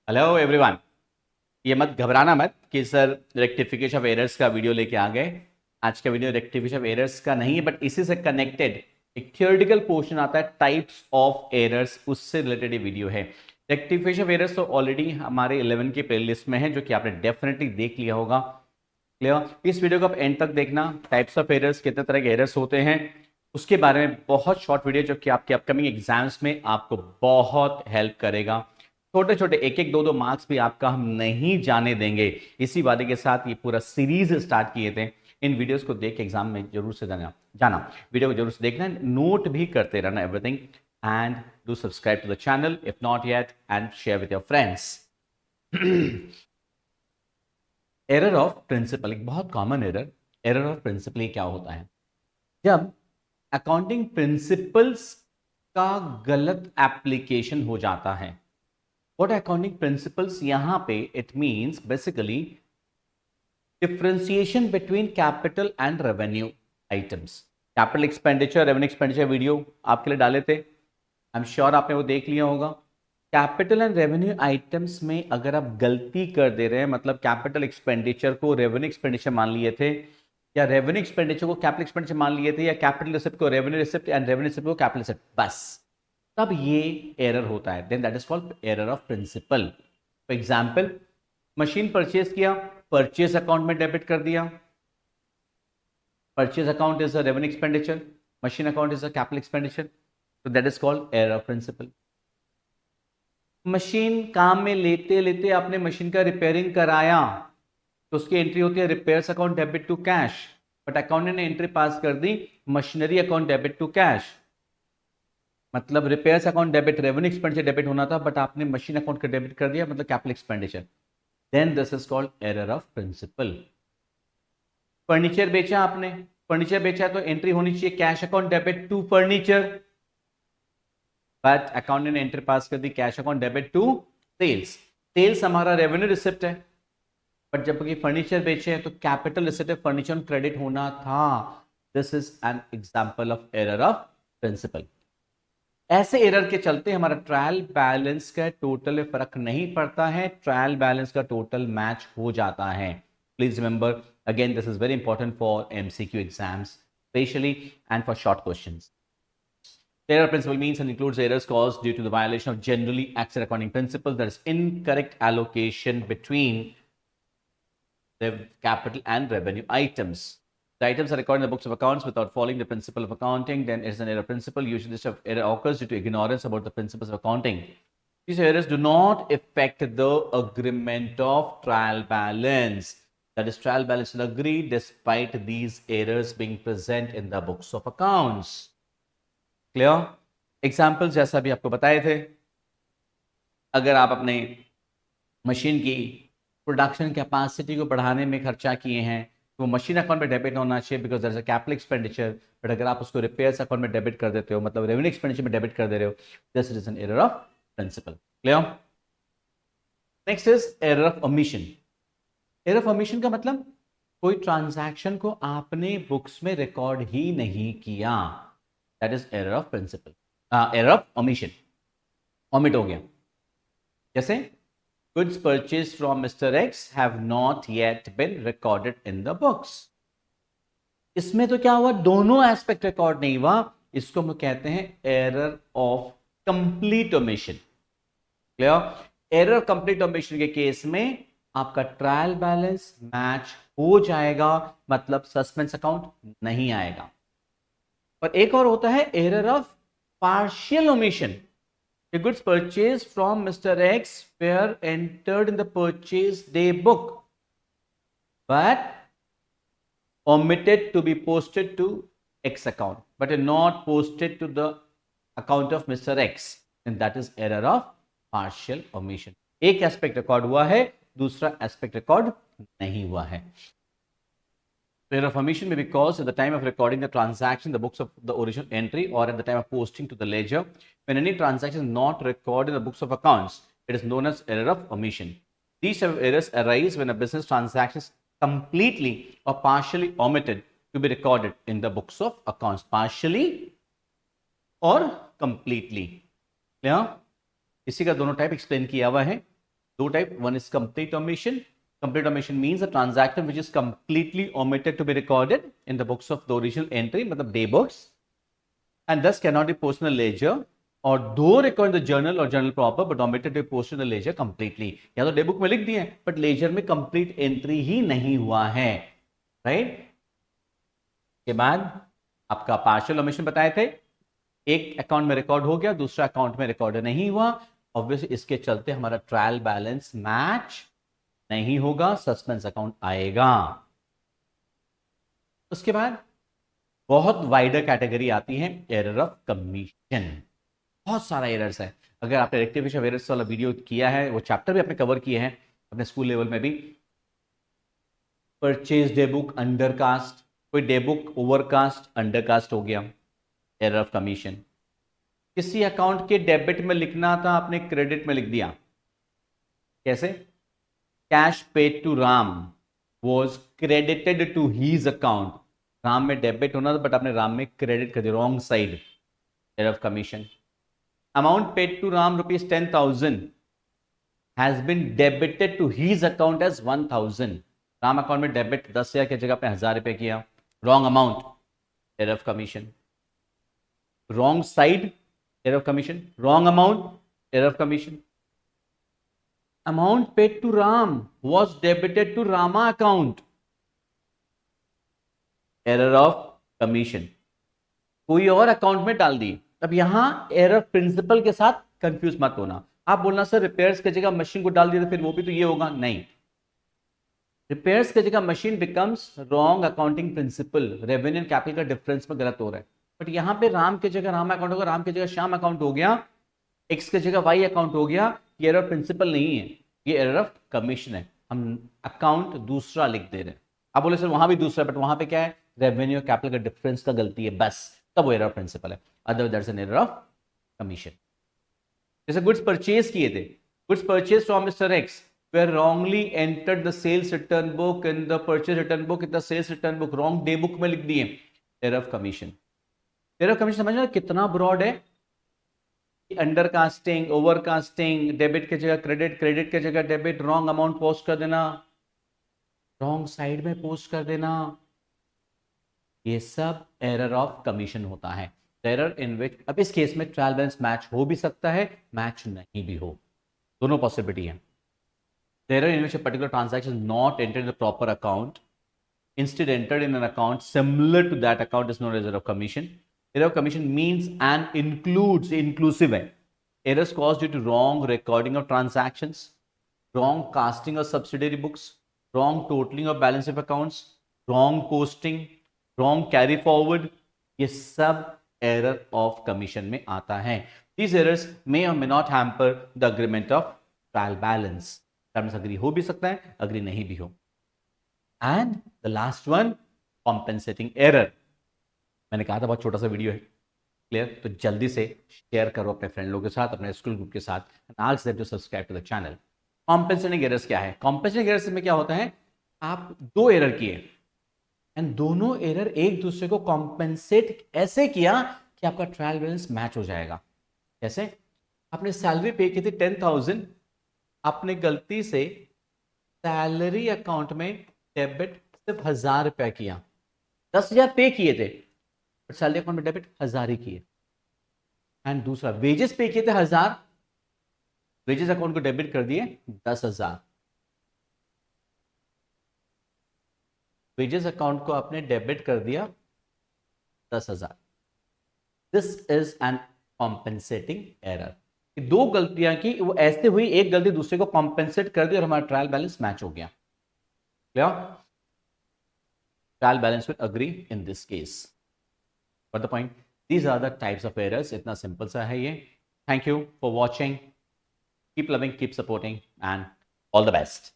Hello everyone. ये मत घबराना मत कि सर रेक्टिफिकेशन ऑफ एरर्स का वीडियो लेके आ गए। आज का वीडियो रेक्टिफिकेशन ऑफ एरर्स का नहीं है, बट इसी से कनेक्टेड एक थियोरेटिकल पोर्शन आता है, टाइप्स ऑफ एरर्स, उससे रिलेटेड ये वीडियो है। रेक्टिफिकेशन ऑफ एरर्स तो ऑलरेडी हमारे 11 की प्लेलिस्ट में है, जो कि आपने डेफिनेटली देख लिया होगा। क्लियर? इस वीडियो को आप एंड तक देखना। टाइप्स ऑफ एरर्स, कितने तरह के एरर्स होते हैं, उसके बारे में बहुत शॉर्ट वीडियो, जो कि आपके अपकमिंग एग्जाम्स में आपको बहुत हेल्प करेगा। छोटे छोटे एक एक दो दो मार्क्स भी आपका हम नहीं जाने देंगे। इसी वादे के साथ ये पूरा सीरीज स्टार्ट किए थे। इन वीडियोस को देख के एग्जाम में जरूर से जाना जाना वीडियो को जरूर से देखना, नोट भी करते रहना everything. And do subscribe to the channel if not yet, and share with your friends. Error of principle एक बहुत common error. Error of principle क्या होता है? जब अकाउंटिंग प्रिंसिपल्स का गलत एप्लीकेशन हो जाता है। व्हाट अकाउंटिंग प्रिंसिपल्स यहां पे? It means basically differentiation between capital and revenue items. Capital expenditure, revenue expenditure video आपके लिए डाले थे, आई एम श्योर आपने वो देख लिया होगा। कैपिटल एंड रेवेन्यू आइटम्स में अगर आप गलती कर दे रहे हैं, मतलब कैपिटल एक्सपेंडिचर को रेवेन्यू एक्सपेंडिचर मान लिए थे, या रेवेन्यू एक्सपेंडिचर को कैपिटल एक्सपेंडिचर मान लिए थे, या कैपिटल रिसिप्ट को revenue receipt and revenue receipt को कैपिटल रिसिप्ट, बस तब ये एरर होता है। Then that is called error of principle. For example, machine purchase किया, परचेज अकाउंट में डेबिट कर दिया। Purchase account is a revenue expenditure, machine account is a capital expenditure, तो that is called error of principle. Machine काम में लेते लेते आपने मशीन का रिपेयरिंग कराया, तो उसकी एंट्री होती है repairs account debit to cash. But accountant ने एंट्री पास कर दी machinery account debit to cash, मतलब repairs account debit revenue expenditure debit होना था, बट आपने मशीन अकाउंट का डेबिट कर दिया, मतलब capital expenditure. Then this is called error of principle. Furniture बेचा आपने, फर्नीचर बेचा तो एंट्री होनी चाहिए cash account debit to furniture, but accountant ने एंट्री पास कर दी cash account debit to sales. Sales हमारा रेवेन्यू रिसिप्ट है, बट जबकि फर्नीचर बेचे हैं तो कैपिटल रिसिप्ट है, फर्नीचर क्रेडिट होना था। This is an example of error of principle. ऐसे एरर के चलते हमारा ट्रायल बैलेंस का टोटल में फर्क नहीं पड़ता है, ट्रायल बैलेंस का टोटल मैच हो जाता है। Please remember, again this is very important for MCQ exams specially, and for short questions. Error principle means and includes errors caused due to the violation of generally accepted accounting principles, that is incorrect allocation between the capital and revenue items. The items are recorded in the books of accounts without following the principle of accounting, then it is an error principle. Usually this error occurs due to ignorance about the principles of accounting. These errors do not affect the agreement of trial balance. That is, trial balance will agree despite these errors being present in the books of accounts. Clear? Example जैसा भी आपको बताए थे, अगर आप अपने machine की production capacity को बढ़ाने में खर्चा किए हैं, तो वो मशीन अकाउंट में डेबिट होना चाहिए, because there is a capital expenditure. But अगर आप उसको रिपेयर्स अकाउंट में डेबिट कर देते हो, मतलब रेवेन्यू एक्सपेंडिचर में डेबिट कर दे रहे हो, this is an error of principle. Clear? Next is error of omission. Error of omission का मतलब कोई ट्रांजैक्शन को आपने बुक्स में रिकॉर्ड ही नहीं किया, that is error of principle, error of omission. Omit हो गया, जैसे goods purchased from Mr. X have not yet been recorded in the books. इसमें तो क्या हुआ, दोनों एस्पेक्ट रिकॉर्ड नहीं हुआ, इसको हम कहते हैं error of complete omission. Clear? Error of complete omission के केस में आपका ट्रायल बैलेंस मैच हो जाएगा, मतलब सस्पेंस अकाउंट नहीं आएगा। और एक और होता है error of partial omission. The goods purchased from Mr. X were entered in the purchase day book, but omitted to be posted to X account, but are not posted to the account of Mr. X. And that is error of partial omission. एक aspect record हुआ है, दूसरा aspect record नहीं हुआ है। Error of omission may be caused at the time of recording the transaction, the books of the original entry, or at the time of posting to the ledger. When any transaction is not recorded in the books of accounts, it is known as error of omission. These type of errors arise when a business transaction is completely or partially omitted to be recorded in the books of accounts. Partially or completely. Yeah? इसी का दोनों type explain किया हुआ है। दो type, one is complete omission. Complete omission means a transaction which is completely omitted to be recorded in the books of the original entry, मतलब day books, and thus cannot be posted in the ledger, or though recorded in the journal or journal proper but omitted to be posted in the ledger completely. या तो day book में लिख दिए but laser में complete entry ही नहीं हुआ है, right. के बाद आपका पार्शियल ओमिशन बताए थे, एक अकाउंट में रिकॉर्ड हो गया, दूसरा अकाउंट में रिकॉर्ड नहीं हुआ. ऑब्वियसली इसके चलते हमारा ट्रायल बैलेंस मैच नहीं होगा, सस्पेंस अकाउंट आएगा. उसके बाद बहुत वाइडर कैटेगरी आती है एरर ऑफ कमीशन. बहुत सारा एरर्स है. अगर आपने रेक्टिफिकेशन ऑफ एरर्स वाला वीडियो किया है, वो चैप्टर भी आपने कवर किए हैं अपने स्कूल लेवल में भी. परचेज डे बुक अंडरकास्ट, कोई डे बुक ओवरकास्ट अंडरकास्ट हो गया, एरर ऑफ कमीशन. किसी अकाउंट के डेबिट में लिखना था, आपने क्रेडिट में लिख दिया. कैसे? Cash paid to Ram was credited to his account. Ram में डेबिट होना था बट आपने राम में क्रेडिट कर दिया, wrong side, error of commission. Amount paid to Ram ₹10,000 has been debited to his account as 1,000. Ram account में डेबिट 10,000 की जगह आपने 1,000 रुपए किया, wrong amount, error of commission. Wrong side, error of commission. Wrong amount, error of commission. Amount paid to Ram was debited to Rama account. Error of commission. कोई और account में डाल दी. अब यहां एरर प्रिंसिपल के साथ कंफ्यूज मत होना. आप बोलना सर रिपेयर्स की जगह मशीन को डाल दिया तो फिर वो भी तो ये होगा. नहीं, रिपेयर्स की जगह machine becomes wrong accounting principle. Revenue and capital का डिफरेंस में गलत हो रहा है. बट यहां पे राम की जगह राम अकाउंट होगा, राम की जगह श्याम अकाउंट हो गया, एक्स की जगह वाई अकाउंट हो गया. ये एरर प्रिंसिपल नहीं है, ये एरर ऑफ कमीशन है. हम अकाउंट दूसरा लिख दे रहे हैं. आप बोले सर वहां भी दूसरा, बट वहां पे क्या है, रेवेन्यू कैपिटल का डिफरेंस का गलती है बस, तब वो एरर ऑफ प्रिंसिपल है. Otherwise that's an error of commission. जैसे गुड्स परचेज किए थे, goods purchase from mister x were wrongly entered the sales return book in the purchase return book in the sales return book, wrong day book में लिख दिए, error of commission. Error of commission समझ रहे कितना broad है. Undercasting, overcasting, debit की जगह credit, credit की जगह डेबिट, रॉन्ग अमाउंट पोस्ट कर देना, रॉन्ग साइड में पोस्ट कर देना, ये सब एरर ऑफ कमीशन होता है. एरर इन विच, अब इस केस में ट्रायल बैलेंस मैच हो भी सकता है, मैच नहीं भी हो, दोनों पॉसिबिलिटी है. Error in which a particular transaction is not entered in the proper account, instead entered in an account similar to that account is known as error of commission. Error of commission means and includes, inclusive है, errors caused due to wrong recording of transactions, wrong casting of subsidiary books, wrong totaling of balance of accounts, wrong posting, wrong carry forward, ये सब error of commission में आता है. These errors may or may not hamper the agreement of trial balance. Agree हो भी सकता है, agree नहीं भी हो. And the last one, compensating error. मैंने कहा था बहुत छोटा सा वीडियो है, क्लियर? तो जल्दी से शेयर करो अपने फ्रेंड लोगों के साथ, अपने स्कूल ग्रुप के साथ, and ask them to subscribe to the channel. Compensating errors क्या है? कॉम्पेंसेटिंग एरर्स में क्या होता है, आप दो एरर किए एंड दोनों एरर एक दूसरे को कॉम्पेंसेट ऐसे किया कि आपका ट्रायल बैलेंस मैच हो जाएगा. कैसे? आपने सैलरी पे की थी 10,000, आपने गलती से सैलरी अकाउंट में डेबिट सिर्फ 1,000 रुपया किया. 10,000 पे किए थे बट सैलरी अकाउंट में डेबिट 1,000 ही किए. एंड दूसरा वेजेस पे किए थे 1,000, वेजेस अकाउंट को डेबिट कर दिए 10,000. वेजेस अकाउंट को आपने डेबिट कर दिया 10,000. This is N compensating error. दो गलतियां की, वो ऐसे हुई, एक गलती दूसरे को कॉम्पेंसेट कर दी और हमारा ट्रायल बैलेंस मैच हो गया. Clear? Trial balance will agree in this case. For the point, these are the types of errors. इतना सिंपल सा है ये. Thank you for watching. Keep loving, keep supporting and all the best.